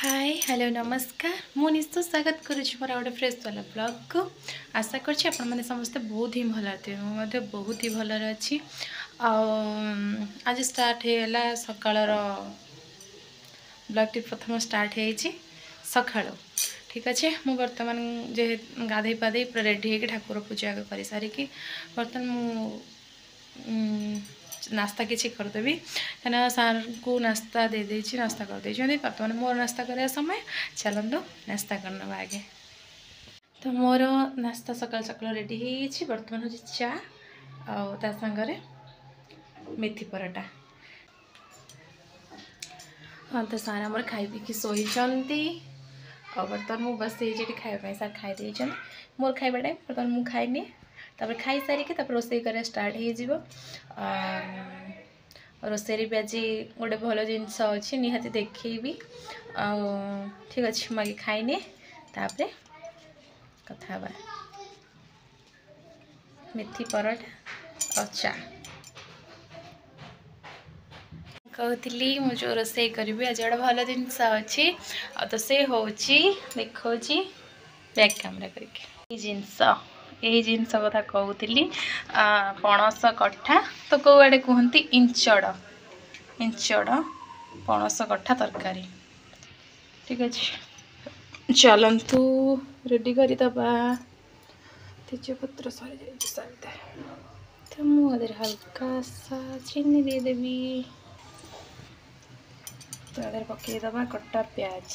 Hi hello नमस्कार मु निश्चित स्वागत करुँच मोर गोटे फ्रेश वाला ब्लॉग को आशा करछि आपण माने समस्त बहुत ही भल थे बहुत ही भलरे अच्छी आज स्टार्ट होगा सकाळर ब्लॉग टी प्रथम स्टार्ट होइछि सकाळो ठीक अच्छे मु बर्तमान जे गाधे पाधे पूरा रेडी होकर ठाकुर पूजा कर सारिकी बर्तमान मु नास्ता किसी करदेवी कहीं सार को नास्ता दे देछि नास्ता कर देछन बर्तमान मोर नास्ता करने समय चलतु नास्ता करना आगे। तो मोर नास्ता सकाल सकाल रेडी हो बर्तमान हूँ चा आ सांगरे मेथी पराठा। हाँ तो सार आमर खाई पीकी शोई और बर्तमान मुझे बस ये खावाई सार खाई देते मोर खाଇବା टाइम बर्तमान मुझे खाइनी तापर खाई सारिकी रोषे कर स्टार्ट हो रोषे भी आज गोटे भल जिनस अच्छी निहाती देखी ठीक अच्छे मुझे खाइनी तापर कथा मेथी पराठा और चा कहती मुझे रोषे करी आज गोटे भल जिनस अच्छी तो से हूँ देखा बैक कैमरा करके जिनस यही जिनस कथा कहती पणस कठा तो कौ आड़े कहती इंचड़ इंचड़ पणस कठा तरकारी ठीक अच्छे चलतु रेडी करदे तेजपत्र सरी जाए तो मुझे हल्का सा चीनी देदेवी तो पकईदबा कटा प्याज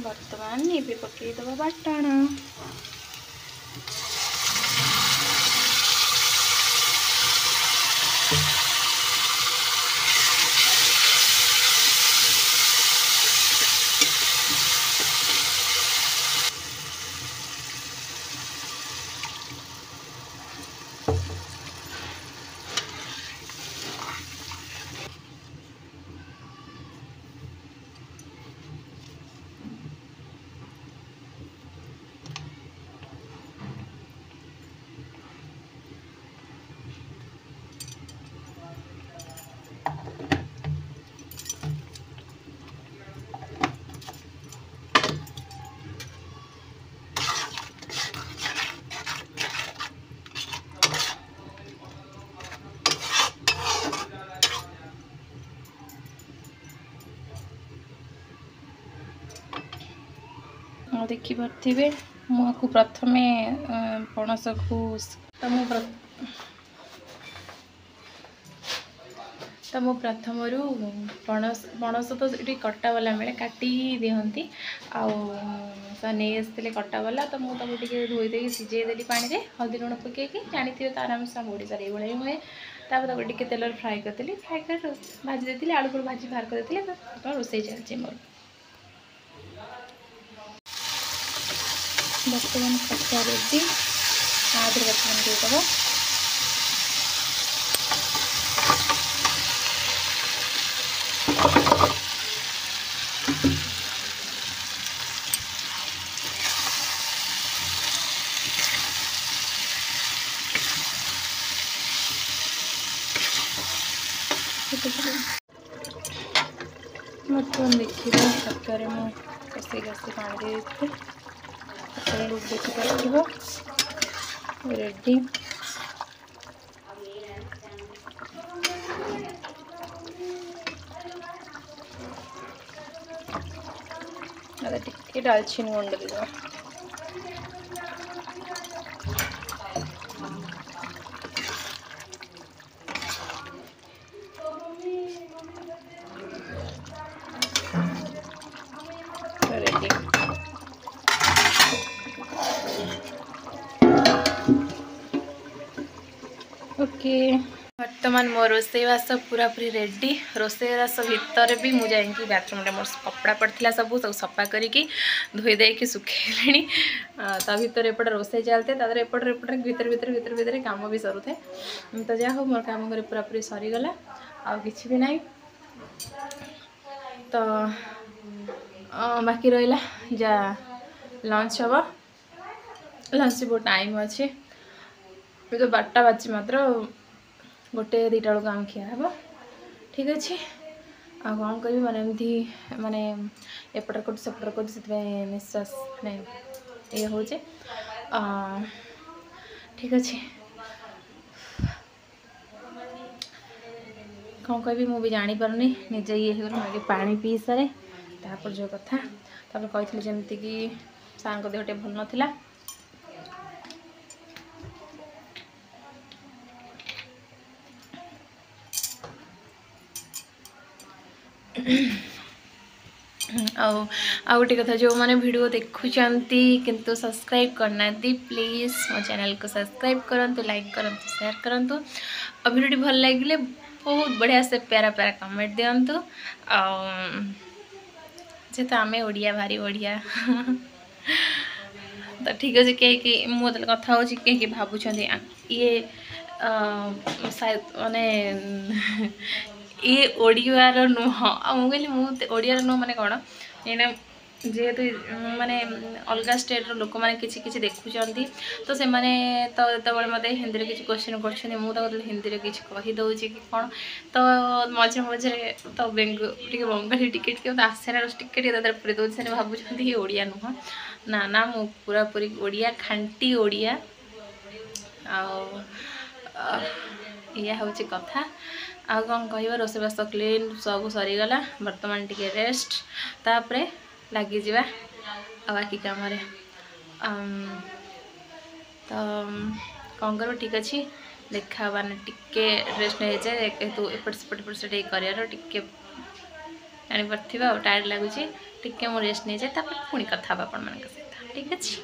बर्तमान ये पकईदबा बाटण देखिपे मुझे प्रथम पणस को तो मु प्रथम पणस पणस तो ये कटा वाला मिले काटी दिखती नहीं आसते कटा वाला तो मुझे धोईदे सीझेदेली पानी में हल्दी लुण पकईकि जानी थे तार आम ओडिशा ये हुए तापर टे तेल फ्राए करी फ्राए कर भाजी देती आलू को भाजी बाहर कर रोषे चलती मोर बर्तमान कटा रेडी आधे बर्तमान देदबा बर्तमान देखिए तरकारी मुझे कसी पानी दे लुक देखिए रेडी टे डालचीनी गुंड देगा रेडी ओके बर्तमान मो रोसईवास पूरा पूरी रेडी रोसईवास भितर भी मुझे बाथरूम मोर कपड़ा पड़ता सब सब सफा करके धोई देकी सुखे ता भर एपटे रोसे चलते एपटे एपटे भीतर भीतर भीतर भीतर कम भी सरू थे तो जहाँ हो मोर कम कर पूरा पूरी सरीगला आ कि भी ना तो बाकी रहा जा लंच हम लंच बहुत टाइम अच्छे तो 12टा बाजी मात्र गोटे 2टा बेलू आम खिया हे ठीक अच्छे आ कौन करी मैंने एमती माने एपटर कर सेपटर कर निश्वास माने ये हो ठीक अच्छे कौन कह मुझे जापारनी निजे ये हो पानी पी सारे तापर जो कथा तापर कही जमती कि सार देह टे भल नाला गोटे कथा जो मैंने वीडियो देखुंट किंतु सब्सक्राइब करना प्लीज मो चैनल को सब्सक्राइब करूँ लाइक करूँ शेयर करूँ और वीडियो भल लगे बहुत बढ़िया से प्यारा प्यारा कमेंट दिंतु जेहेतु आम ओडिया भारी बढ़िया तो ठीक अच्छे कहीं मुझे कथा हो कहीं भावुं ये शायद माने ये ओडियार नुह मुझे मुझे ओडियार नुह माने कौन ये जेहेतु माने अलग स्टेट लोक मैंने किसी देखुं तो से माने तो जो मत हिंदी किसी क्वेश्चन कर हिंदी किसी कहीदे कि कौन तो मझे मझे तो बंगाली टिके आसार टिके पूरी दौर से भावुं ये ओडिया नुह ना ना मु पूरा पूरी ओडिया खांटी ओडिया या हूँ कथा आ कौन कह रोसईबास क्लीन सब सरीगला बर्तमान टिके रेस्ट तापर लगी जा बाकी कम तो कौन कर ठीक अच्छे देखा माने टिके रेस्ट नहीं जाए तो एपट सेपट से कर टिके जापार टायर्ड लगुच टिके मो रेस्ट नहीं जाए पुणी कथा आप ठीक अच्छे।